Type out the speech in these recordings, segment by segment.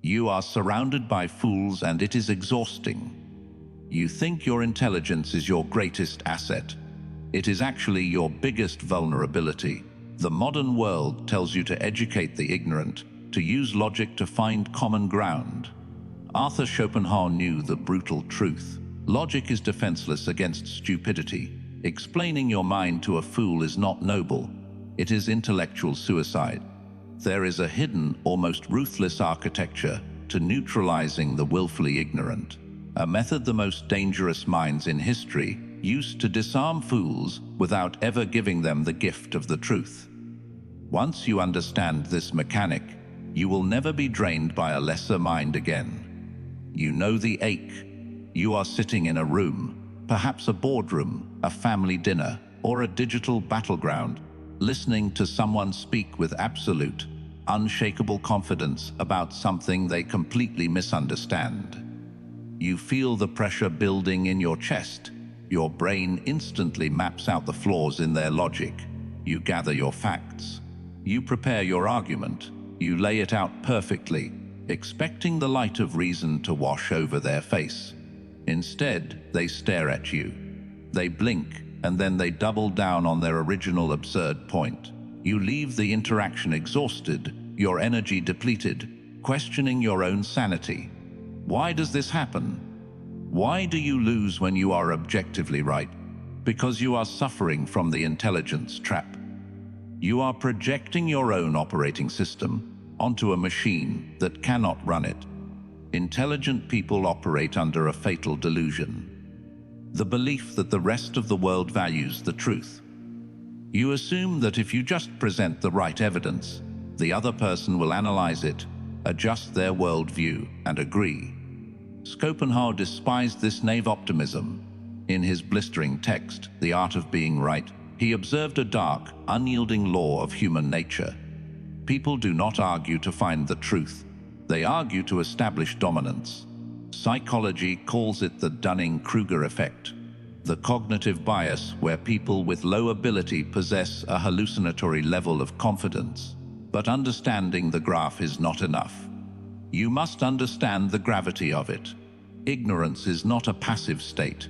You are surrounded by fools and it is exhausting. You think your intelligence is your greatest asset. It is actually your biggest vulnerability. The modern world tells you to educate the ignorant, to use logic to find common ground. Arthur Schopenhauer knew the brutal truth. Logic is defenseless against stupidity. Explaining your mind to a fool is not noble. It is intellectual suicide. There is a hidden, almost ruthless architecture to neutralizing the willfully ignorant, a method the most dangerous minds in history used to disarm fools without ever giving them the gift of the truth. Once you understand this mechanic, you will never be drained by a lesser mind again. You know the ache. You are sitting in a room, perhaps a boardroom, a family dinner, or a digital battleground, listening to someone speak with absolute, unshakable confidence about something they completely misunderstand. You feel the pressure building in your chest. Your brain instantly maps out the flaws in their logic. You gather your facts. You prepare your argument. You lay it out perfectly, expecting the light of reason to wash over their face. Instead, they stare at you. They blink, and then they double down on their original absurd point. You leave the interaction exhausted, your energy depleted, questioning your own sanity. Why does this happen? Why do you lose when you are objectively right? Because you are suffering from the intelligence trap. You are projecting your own operating system onto a machine that cannot run it. Intelligent people operate under a fatal delusion: the belief that the rest of the world values the truth. You assume that if you just present the right evidence, the other person will analyze it, adjust their worldview, and agree. Schopenhauer despised this naive optimism. In his blistering text, The Art of Being Right, he observed a dark, unyielding law of human nature. People do not argue to find the truth. They argue to establish dominance. Psychology calls it the Dunning-Kruger effect, the cognitive bias where people with low ability possess a hallucinatory level of confidence. But understanding the graph is not enough. You must understand the gravity of it. Ignorance is not a passive state.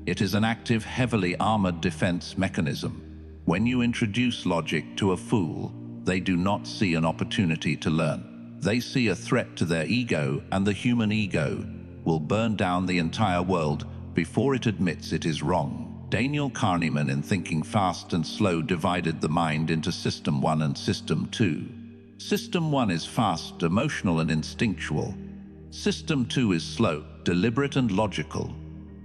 It is an active, heavily armored defense mechanism. When you introduce logic to a fool, they do not see an opportunity to learn. They see a threat to their ego, and the human ego will burn down the entire world before it admits it is wrong. Daniel Kahneman, in Thinking Fast and Slow, divided the mind into System 1 and System 2. System 1 is fast, emotional, and instinctual. System 2 is slow, deliberate, and logical.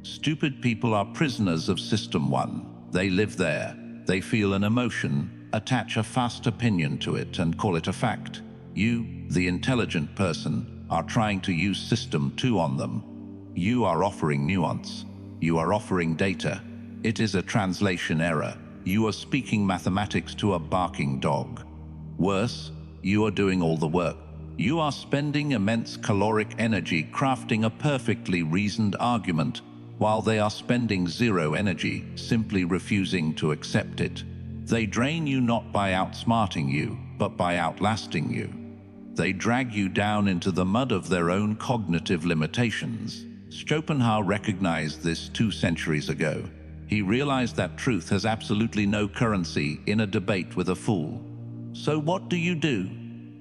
Stupid people are prisoners of System 1. They live there. They feel an emotion, attach a fast opinion to it, and call it a fact. You, the intelligent person, are trying to use System 2 on them. You are offering nuance. You are offering data. It is a translation error. You are speaking mathematics to a barking dog. Worse, you are doing all the work. You are spending immense caloric energy crafting a perfectly reasoned argument, while they are spending zero energy simply refusing to accept it. They drain you not by outsmarting you, but by outlasting you. They drag you down into the mud of their own cognitive limitations. Schopenhauer recognized this 2 centuries ago. He realized that truth has absolutely no currency in a debate with a fool. So what do you do?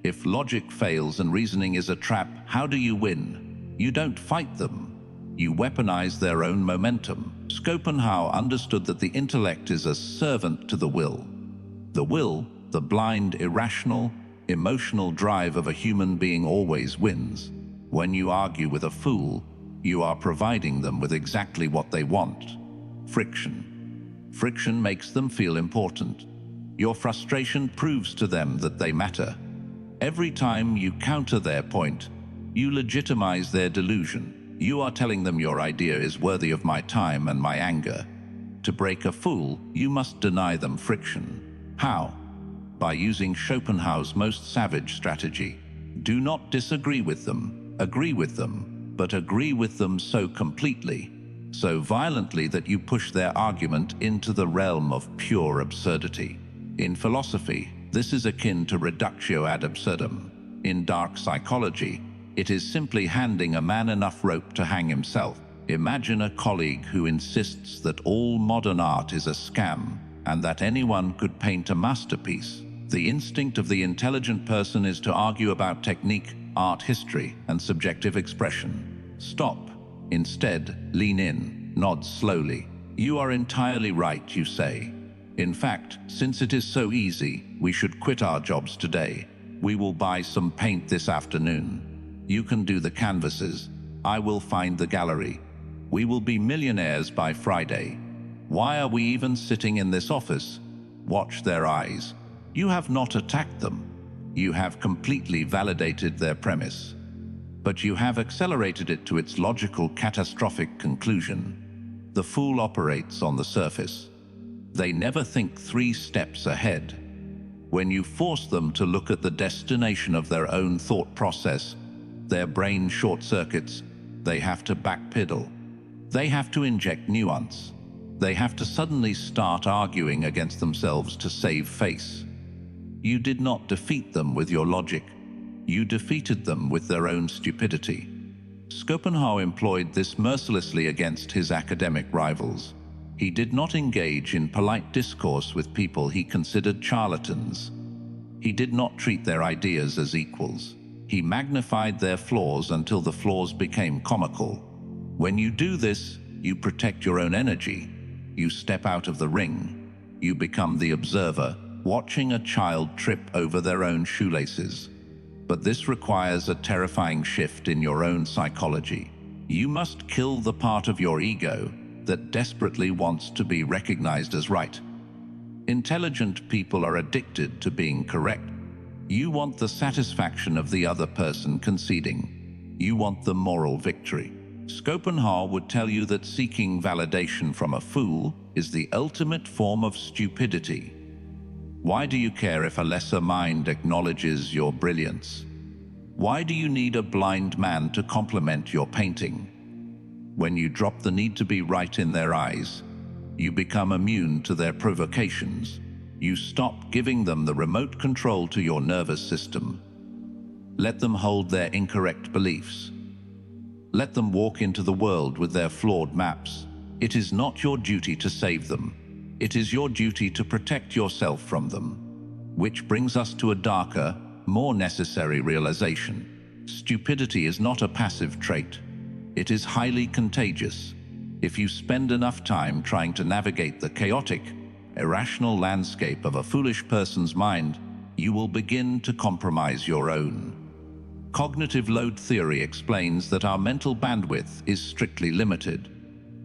If logic fails and reasoning is a trap, how do you win? You don't fight them. You weaponize their own momentum. Schopenhauer understood that the intellect is a servant to the will. The will, the blind, irrational, emotional drive of a human being, always wins. When you argue with a fool, you are providing them with exactly what they want: friction. Friction makes them feel important. Your frustration proves to them that they matter. Every time you counter their point, you legitimize their delusion. You are telling them your idea is worthy of my time and my anger. To break a fool, you must deny them friction. How? By using Schopenhauer's most savage strategy. Do not disagree with them, agree with them, but agree with them so completely, so violently that you push their argument into the realm of pure absurdity. In philosophy, this is akin to reductio ad absurdum. In dark psychology, It is simply handing a man enough rope to hang himself. Imagine a colleague who insists that all modern art is a scam and that anyone could paint a masterpiece. The instinct of the intelligent person is to argue about technique, art history, and subjective expression. Stop. Instead, lean in, nod slowly. You are entirely right, you say. In fact, since it is so easy, we should quit our jobs today. We will buy some paint this afternoon. You can do the canvases. I will find the gallery. We will be millionaires by Friday. Why are we even sitting in this office? Watch their eyes. You have not attacked them. You have completely validated their premise. But you have accelerated it to its logical, catastrophic conclusion. The fool operates on the surface. They never think 3 steps ahead. When you force them to look at the destination of their own thought process, their brain short-circuits. They have to backpedal. They have to inject nuance. They have to suddenly start arguing against themselves to save face. You did not defeat them with your logic. You defeated them with their own stupidity. Schopenhauer employed this mercilessly against his academic rivals. He did not engage in polite discourse with people he considered charlatans. He did not treat their ideas as equals. He magnified their flaws until the flaws became comical. When you do this, you protect your own energy. You step out of the ring. You become the observer, watching a child trip over their own shoelaces. But this requires a terrifying shift in your own psychology. You must kill the part of your ego that desperately wants to be recognized as right. Intelligent people are addicted to being correct. You want the satisfaction of the other person conceding. You want the moral victory. Schopenhauer would tell you that seeking validation from a fool is the ultimate form of stupidity. Why do you care if a lesser mind acknowledges your brilliance? Why do you need a blind man to compliment your painting? When you drop the need to be right in their eyes, you become immune to their provocations. You stop giving them the remote control to your nervous system. Let them hold their incorrect beliefs. Let them walk into the world with their flawed maps. It is not your duty to save them. It is your duty to protect yourself from them. Which brings us to a darker, more necessary realization. Stupidity is not a passive trait. It is highly contagious. If you spend enough time trying to navigate the chaotic, irrational landscape of a foolish person's mind, you will begin to compromise your own. Cognitive load theory explains that our mental bandwidth is strictly limited.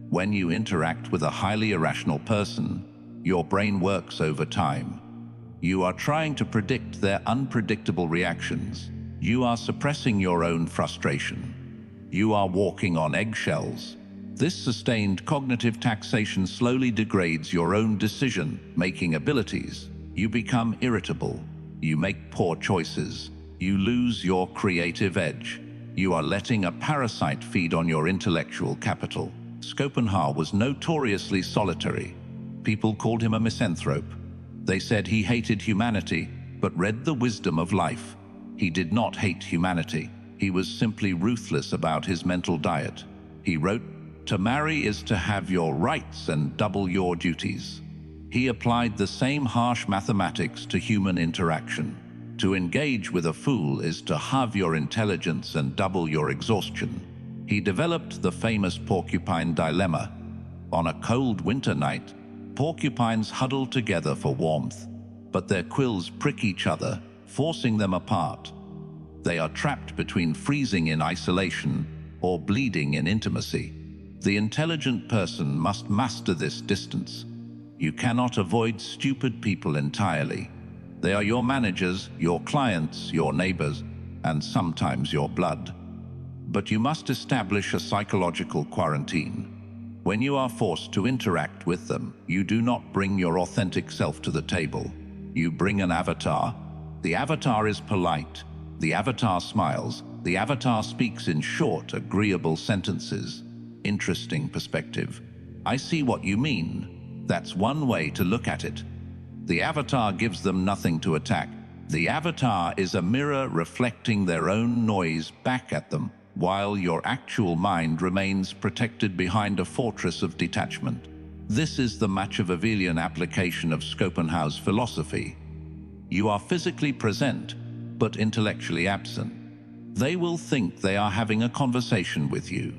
When you interact with a highly irrational person, your brain works over time. You are trying to predict their unpredictable reactions. You are suppressing your own frustration. You are walking on eggshells. This sustained cognitive taxation slowly degrades your own decision-making abilities. You become irritable. You make poor choices. You lose your creative edge. You are letting a parasite feed on your intellectual capital. Schopenhauer was notoriously solitary. People called him a misanthrope. They said he hated humanity, but read the wisdom of life. He did not hate humanity. He was simply ruthless about his mental diet. He wrote, "To marry is to have your rights and double your duties." He applied the same harsh mathematics to human interaction. To engage with a fool is to halve your intelligence and double your exhaustion. He developed the famous porcupine dilemma. On a cold winter night, porcupines huddle together for warmth, but their quills prick each other, forcing them apart. They are trapped between freezing in isolation or bleeding in intimacy. The intelligent person must master this distance. You cannot avoid stupid people entirely. They are your managers, your clients, your neighbors, and sometimes your blood. But you must establish a psychological quarantine. When you are forced to interact with them, you do not bring your authentic self to the table. You bring an avatar. The avatar is polite. The avatar smiles. The avatar speaks in short, agreeable sentences. Interesting perspective. I see what you mean. That's one way to look at it. The avatar gives them nothing to attack. The avatar is a mirror reflecting their own noise back at them, while your actual mind remains protected behind a fortress of detachment. This is the Machiavellian application of Schopenhauer's philosophy. You are physically present, but intellectually absent. They will think they are having a conversation with you.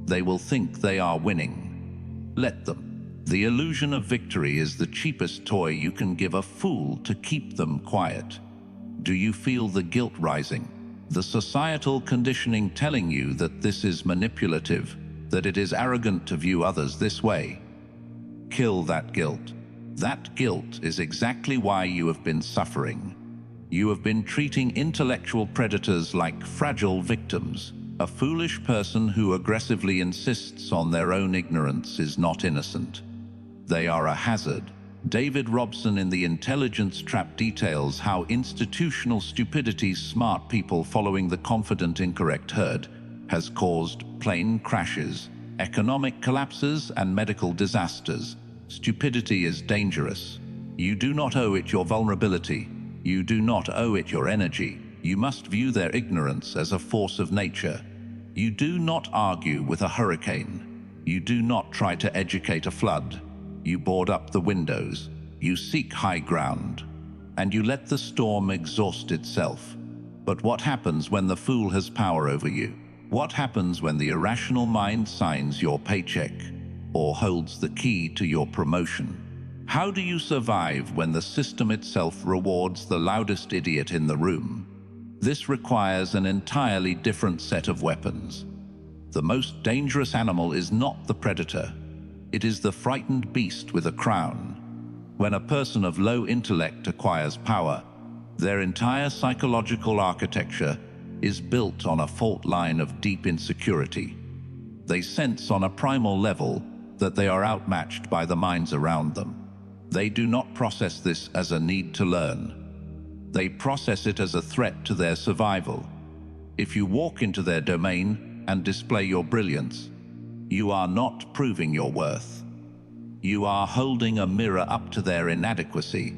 They will think they are winning. Let them. The illusion of victory is the cheapest toy you can give a fool to keep them quiet. Do you feel the guilt rising? The societal conditioning telling you that this is manipulative, that it is arrogant to view others this way. Kill that guilt. That guilt is exactly why you have been suffering. You have been treating intellectual predators like fragile victims. A foolish person who aggressively insists on their own ignorance is not innocent. They are a hazard. David Robson in The Intelligence Trap details how institutional stupidity's smart people following the confident incorrect herd has caused plane crashes, economic collapses, and medical disasters. Stupidity is dangerous. You do not owe it your vulnerability. You do not owe it your energy. You must view their ignorance as a force of nature. You do not argue with a hurricane. You do not try to educate a flood. You board up the windows. You seek high ground. And you let the storm exhaust itself. But what happens when the fool has power over you? What happens when the irrational mind signs your paycheck or holds the key to your promotion? How do you survive when the system itself rewards the loudest idiot in the room? This requires an entirely different set of weapons. The most dangerous animal is not the predator. It is the frightened beast with a crown. When a person of low intellect acquires power, their entire psychological architecture is built on a fault line of deep insecurity. They sense on a primal level that they are outmatched by the minds around them. They do not process this as a need to learn. They process it as a threat to their survival. If you walk into their domain and display your brilliance, you are not proving your worth. You are holding a mirror up to their inadequacy,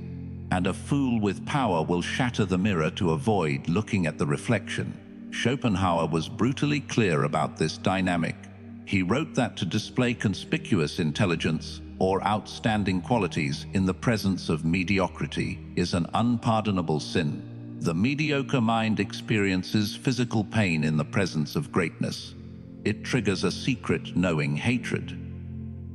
and a fool with power will shatter the mirror to avoid looking at the reflection. Schopenhauer was brutally clear about this dynamic. He wrote that to display conspicuous intelligence or outstanding qualities in the presence of mediocrity is an unpardonable sin. The mediocre mind experiences physical pain in the presence of greatness. It triggers a secret knowing hatred.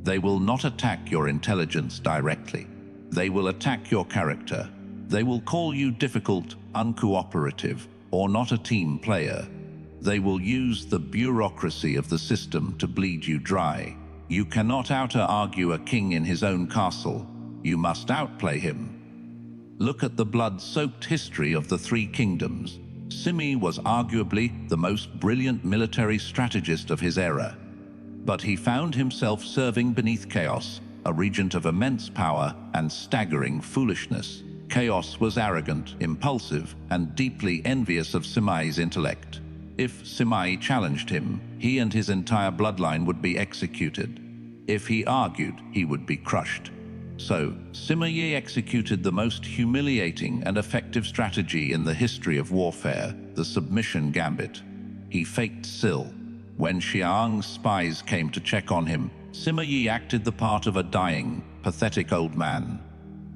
They will not attack your intelligence directly. They will attack your character. They will call you difficult, uncooperative, or not a team player. They will use the bureaucracy of the system to bleed you dry. You cannot out-argue a king in his own castle. You must outplay him. Look at the blood-soaked history of the Three Kingdoms. Sima Yi was arguably the most brilliant military strategist of his era. But he found himself serving beneath chaos, a regent of immense power and staggering foolishness. Chaos was arrogant, impulsive, and deeply envious of Sima Yi's intellect. If Sima Yi challenged him, he and his entire bloodline would be executed. If he argued, he would be crushed. So, Sima Yi executed the most humiliating and effective strategy in the history of warfare, the submission gambit. He faked Sil. When Xiaong's spies came to check on him, Sima Yi acted the part of a dying, pathetic old man.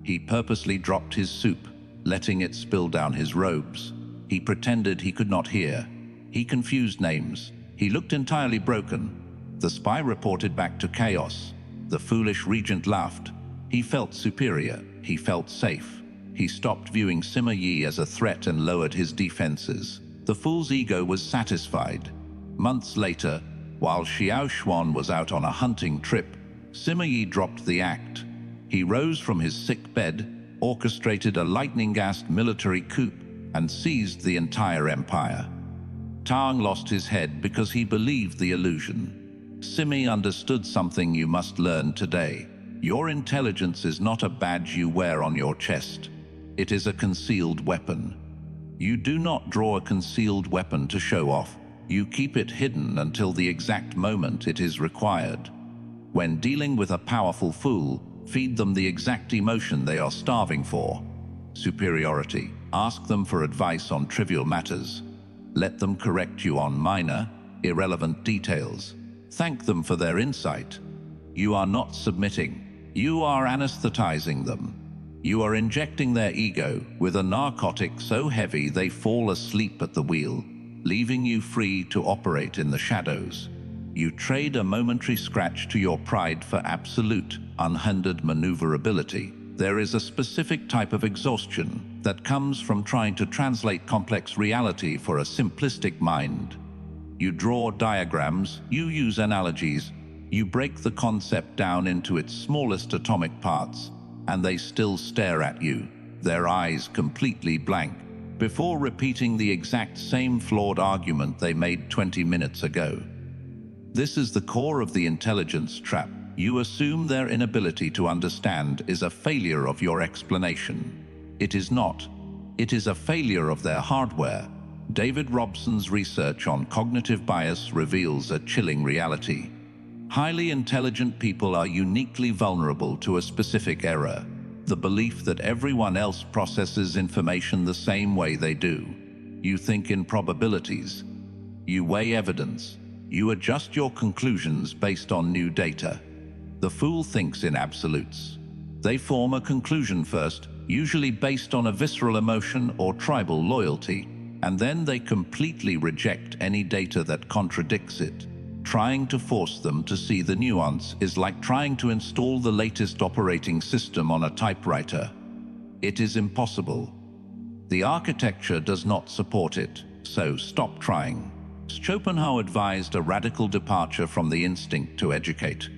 He purposely dropped his soup, letting it spill down his robes. He pretended he could not hear. He confused names. He looked entirely broken. The spy reported back to chaos. The foolish regent laughed. He felt superior. He felt safe. He stopped viewing Sima Yi as a threat and lowered his defenses. The fool's ego was satisfied. Months later, while Xiao Xuan was out on a hunting trip, Sima Yi dropped the act. He rose from his sick bed, orchestrated a lightning-gassed military coup, and seized the entire empire. Tang lost his head because he believed the illusion. Sima Yi understood something you must learn today. Your intelligence is not a badge you wear on your chest. It is a concealed weapon. You do not draw a concealed weapon to show off. You keep it hidden until the exact moment it is required. When dealing with a powerful fool, feed them the exact emotion they are starving for: superiority. Ask them for advice on trivial matters. Let them correct you on minor, irrelevant details. Thank them for their insight. You are not submitting. You are anesthetizing them. You are injecting their ego with a narcotic so heavy they fall asleep at the wheel, leaving you free to operate in the shadows. You trade a momentary scratch to your pride for absolute, unhindered maneuverability. There is a specific type of exhaustion that comes from trying to translate complex reality for a simplistic mind. You draw diagrams, you use analogies, you break the concept down into its smallest atomic parts, and they still stare at you, their eyes completely blank, before repeating the exact same flawed argument they made 20 minutes ago. This is the core of the intelligence trap. You assume their inability to understand is a failure of your explanation. It is not. It is a failure of their hardware. David Robson's research on cognitive bias reveals a chilling reality. Highly intelligent people are uniquely vulnerable to a specific error: the belief that everyone else processes information the same way they do. You think in probabilities. You weigh evidence. You adjust your conclusions based on new data. The fool thinks in absolutes. They form a conclusion first, usually based on a visceral emotion or tribal loyalty, and then they completely reject any data that contradicts it. Trying to force them to see the nuance is like trying to install the latest operating system on a typewriter. It is impossible. The architecture does not support it, so stop trying. Schopenhauer advised a radical departure from the instinct to educate.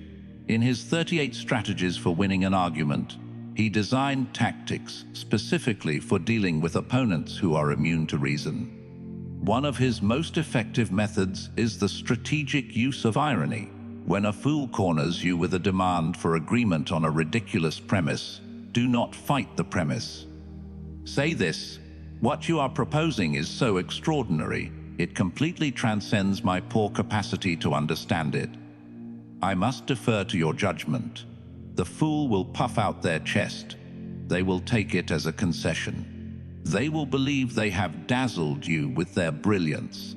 In his 38 strategies for winning an argument, he designed tactics specifically for dealing with opponents who are immune to reason. One of his most effective methods is the strategic use of irony. When a fool corners you with a demand for agreement on a ridiculous premise, do not fight the premise. Say this: what you are proposing is so extraordinary, it completely transcends my poor capacity to understand it. I must defer to your judgment. The fool will puff out their chest. They will take it as a concession. They will believe they have dazzled you with their brilliance.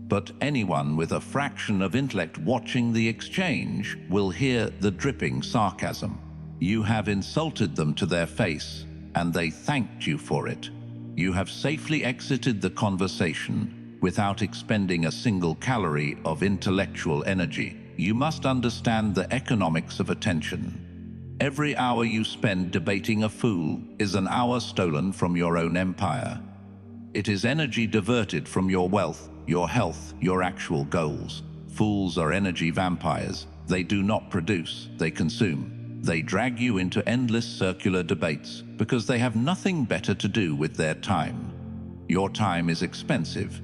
But anyone with a fraction of intellect watching the exchange will hear the dripping sarcasm. You have insulted them to their face, and they thanked you for it. You have safely exited the conversation without expending a single calorie of intellectual energy. You must understand the economics of attention. Every hour you spend debating a fool is an hour stolen from your own empire. It is energy diverted from your wealth, your health, your actual goals. Fools are energy vampires. They do not produce, they consume. They drag you into endless circular debates because they have nothing better to do with their time. Your time is expensive.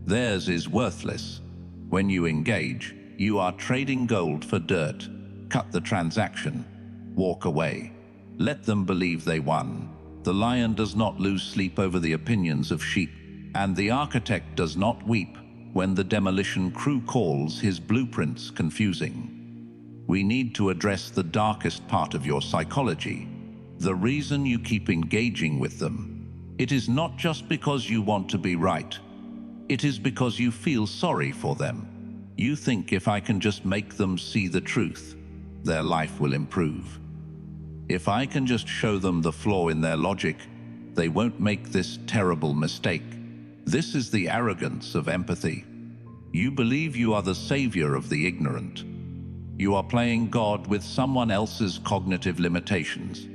Theirs is worthless. When you engage, you are trading gold for dirt. Cut the transaction. Walk away. Let them believe they won. The lion does not lose sleep over the opinions of sheep, and the architect does not weep when the demolition crew calls his blueprints confusing. We need to address the darkest part of your psychology, the reason you keep engaging with them. It is not just because you want to be right. It is because you feel sorry for them. You think if I can just make them see the truth, their life will improve. If I can just show them the flaw in their logic, they won't make this terrible mistake. This is the arrogance of empathy. You believe you are the savior of the ignorant. You are playing God with someone else's cognitive limitations.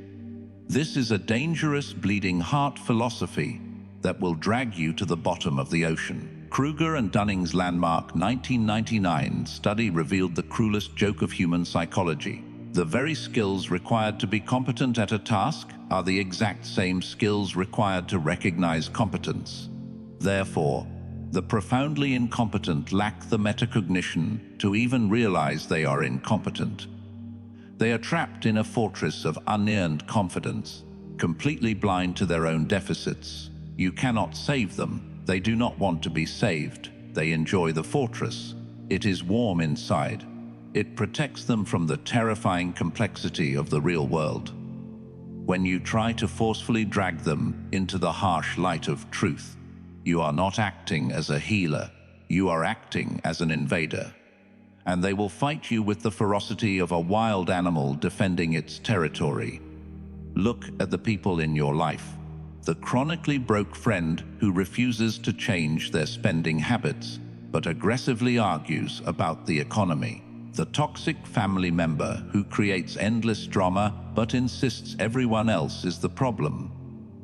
This is a dangerous, bleeding heart philosophy that will drag you to the bottom of the ocean. Kruger and Dunning's landmark 1999 study revealed the cruelest joke of human psychology. The very skills required to be competent at a task are the exact same skills required to recognize competence. Therefore, the profoundly incompetent lack the metacognition to even realize they are incompetent. They are trapped in a fortress of unearned confidence, completely blind to their own deficits. You cannot save them. They do not want to be saved. They enjoy the fortress. It is warm inside. It protects them from the terrifying complexity of the real world. When you try to forcefully drag them into the harsh light of truth, you are not acting as a healer, you are acting as an invader. And they will fight you with the ferocity of a wild animal defending its territory. Look at the people in your life. The chronically broke friend who refuses to change their spending habits, but aggressively argues about the economy. The toxic family member who creates endless drama but insists everyone else is the problem.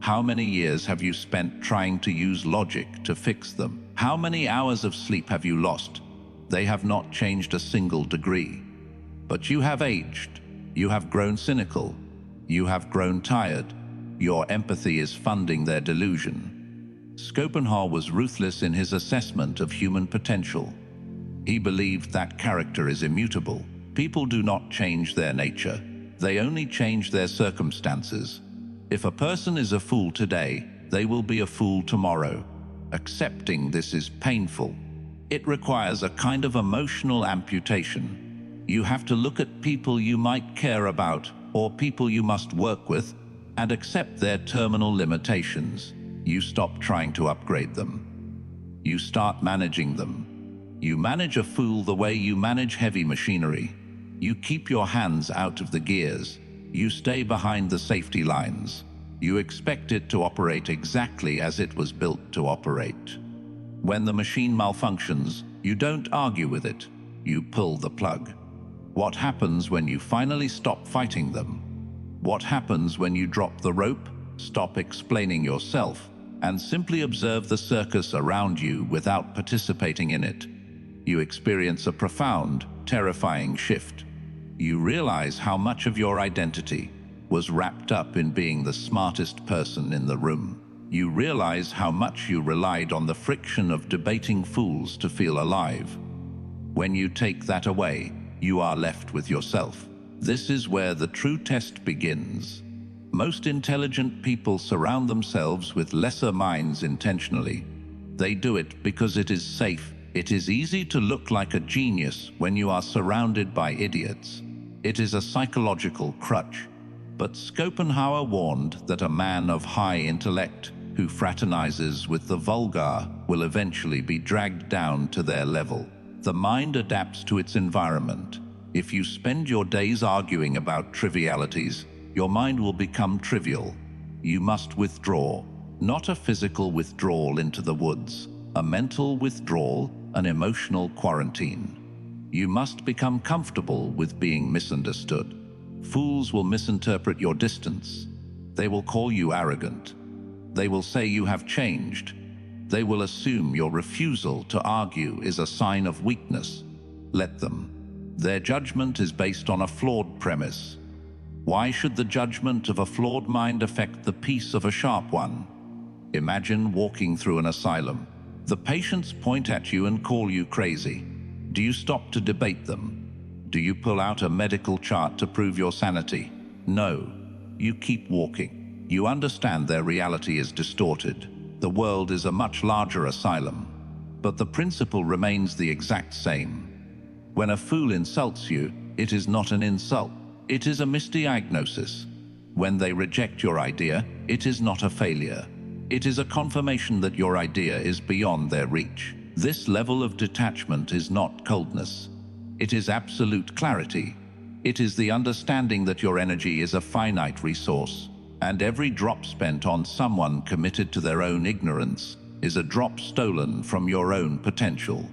How many years have you spent trying to use logic to fix them? How many hours of sleep have you lost? They have not changed a single degree. But you have aged. You have grown cynical. You have grown tired. Your empathy is funding their delusion. Schopenhauer was ruthless in his assessment of human potential. He believed that character is immutable. People do not change their nature. They only change their circumstances. If a person is a fool today, they will be a fool tomorrow. Accepting this is painful. It requires a kind of emotional amputation. You have to look at people you might care about or people you must work with and accept their terminal limitations. You stop trying to upgrade them. You start managing them. You manage a fool the way you manage heavy machinery. You keep your hands out of the gears. You stay behind the safety lines. You expect it to operate exactly as it was built to operate. When the machine malfunctions, you don't argue with it. You pull the plug. What happens when you finally stop fighting them? What happens when you drop the rope, stop explaining yourself, and simply observe the circus around you without participating in it? You experience a profound, terrifying shift. You realize how much of your identity was wrapped up in being the smartest person in the room. You realize how much you relied on the friction of debating fools to feel alive. When you take that away, you are left with yourself. This is where the true test begins. Most intelligent people surround themselves with lesser minds intentionally. They do it because it is safe. It is easy to look like a genius when you are surrounded by idiots. It is a psychological crutch. But Schopenhauer warned that a man of high intellect who fraternizes with the vulgar will eventually be dragged down to their level. The mind adapts to its environment. If you spend your days arguing about trivialities, your mind will become trivial. You must withdraw, not a physical withdrawal into the woods, a mental withdrawal, an emotional quarantine. You must become comfortable with being misunderstood. Fools will misinterpret your distance. They will call you arrogant. They will say you have changed. They will assume your refusal to argue is a sign of weakness. Let them. Their judgment is based on a flawed premise. Why should the judgment of a flawed mind affect the peace of a sharp one? Imagine walking through an asylum. The patients point at you and call you crazy. Do you stop to debate them? Do you pull out a medical chart to prove your sanity? No. You keep walking. You understand their reality is distorted. The world is a much larger asylum. But the principle remains the exact same. When a fool insults you, it is not an insult. It is a misdiagnosis. When they reject your idea, it is not a failure. It is a confirmation that your idea is beyond their reach. This level of detachment is not coldness. It is absolute clarity. It is the understanding that your energy is a finite resource, and every drop spent on someone committed to their own ignorance is a drop stolen from your own potential.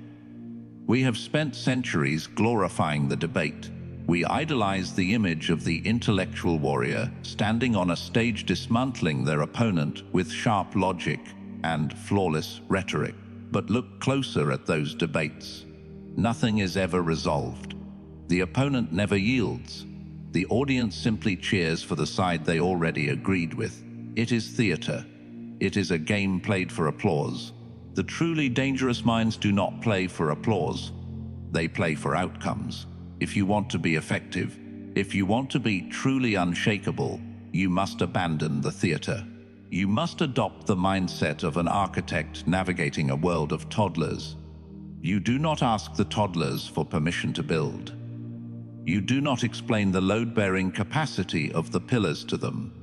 We have spent centuries glorifying the debate. We idolize the image of the intellectual warrior standing on a stage dismantling their opponent with sharp logic and flawless rhetoric. But look closer at those debates. Nothing is ever resolved. The opponent never yields. The audience simply cheers for the side they already agreed with. It is theater. It is a game played for applause. The truly dangerous minds do not play for applause. They play for outcomes. If you want to be effective, if you want to be truly unshakable, you must abandon the theater. You must adopt the mindset of an architect navigating a world of toddlers. You do not ask the toddlers for permission to build. You do not explain the load-bearing capacity of the pillars to them.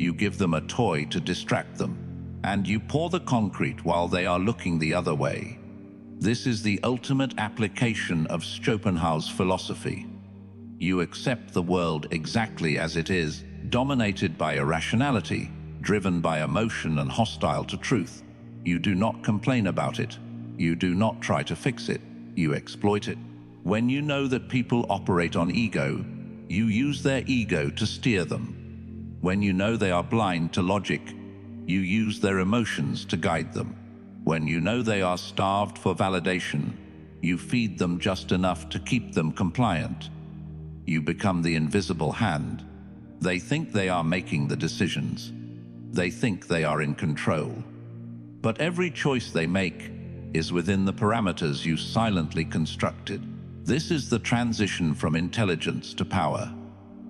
You give them a toy to distract them, and you pour the concrete while they are looking the other way. This is the ultimate application of Schopenhauer's philosophy. You accept the world exactly as it is, dominated by irrationality, driven by emotion and hostile to truth. You do not complain about it. You do not try to fix it. You exploit it. When you know that people operate on ego, you use their ego to steer them. When you know they are blind to logic, you use their emotions to guide them. When you know they are starved for validation, you feed them just enough to keep them compliant. You become the invisible hand. They think they are making the decisions. They think they are in control. But every choice they make is within the parameters you silently constructed. This is the transition from intelligence to power.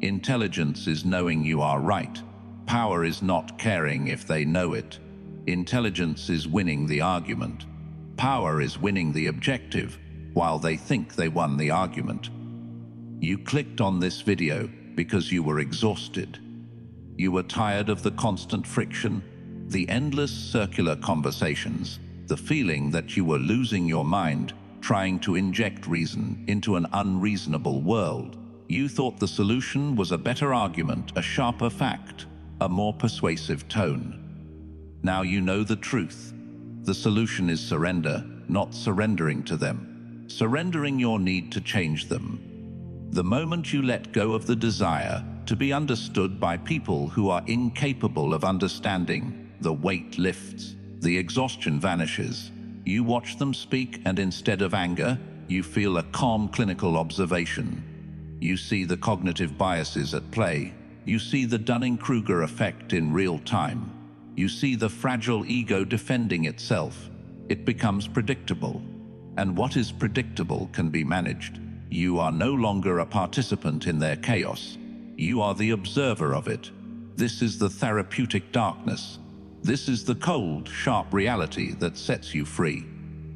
Intelligence is knowing you are right. Power is not caring if they know it. Intelligence is winning the argument. Power is winning the objective, while they think they won the argument. You clicked on this video because you were exhausted. You were tired of the constant friction, the endless circular conversations, the feeling that you were losing your mind, trying to inject reason into an unreasonable world. You thought the solution was a better argument, a sharper fact, a more persuasive tone. Now you know the truth. The solution is surrender, not surrendering to them. Surrendering your need to change them. The moment you let go of the desire to be understood by people who are incapable of understanding, the weight lifts, the exhaustion vanishes. You watch them speak, and instead of anger, you feel a calm clinical observation. You see the cognitive biases at play. You see the Dunning-Kruger effect in real time. You see the fragile ego defending itself. It becomes predictable. And what is predictable can be managed. You are no longer a participant in their chaos. You are the observer of it. This is the therapeutic darkness. This is the cold, sharp reality that sets you free.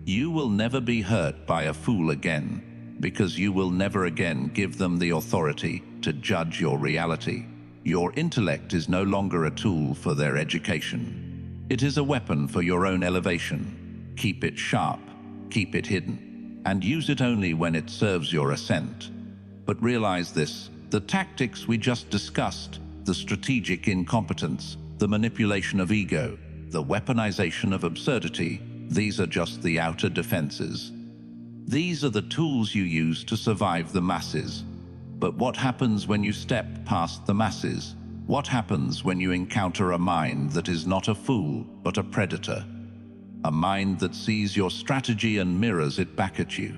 You will never be hurt by a fool again, because you will never again give them the authority to judge your reality. Your intellect is no longer a tool for their education. It is a weapon for your own elevation. Keep it sharp, keep it hidden, and use it only when it serves your ascent. But realize this, the tactics we just discussed, the strategic incompetence, the manipulation of ego, the weaponization of absurdity, these are just the outer defenses. These are the tools you use to survive the masses. But what happens when you step past the masses? What happens when you encounter a mind that is not a fool, but a predator? A mind that sees your strategy and mirrors it back at you.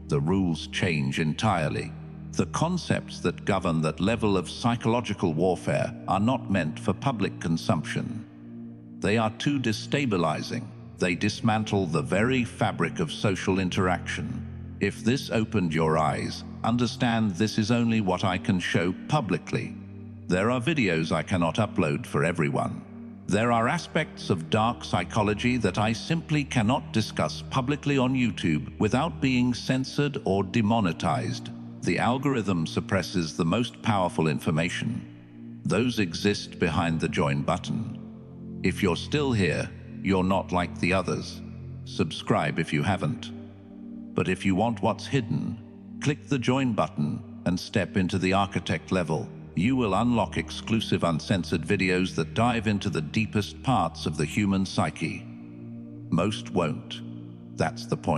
The rules change entirely. The concepts that govern that level of psychological warfare are not meant for public consumption. They are too destabilizing. They dismantle the very fabric of social interaction. If this opened your eyes, understand this is only what I can show publicly. There are videos I cannot upload for everyone. There are aspects of dark psychology that I simply cannot discuss publicly on YouTube without being censored or demonetized. The algorithm suppresses the most powerful information. Those exist behind the join button. If you're still here, you're not like the others. Subscribe if you haven't. But if you want what's hidden, click the join button and step into the architect level. You will unlock exclusive uncensored videos that dive into the deepest parts of the human psyche. Most won't. That's the point.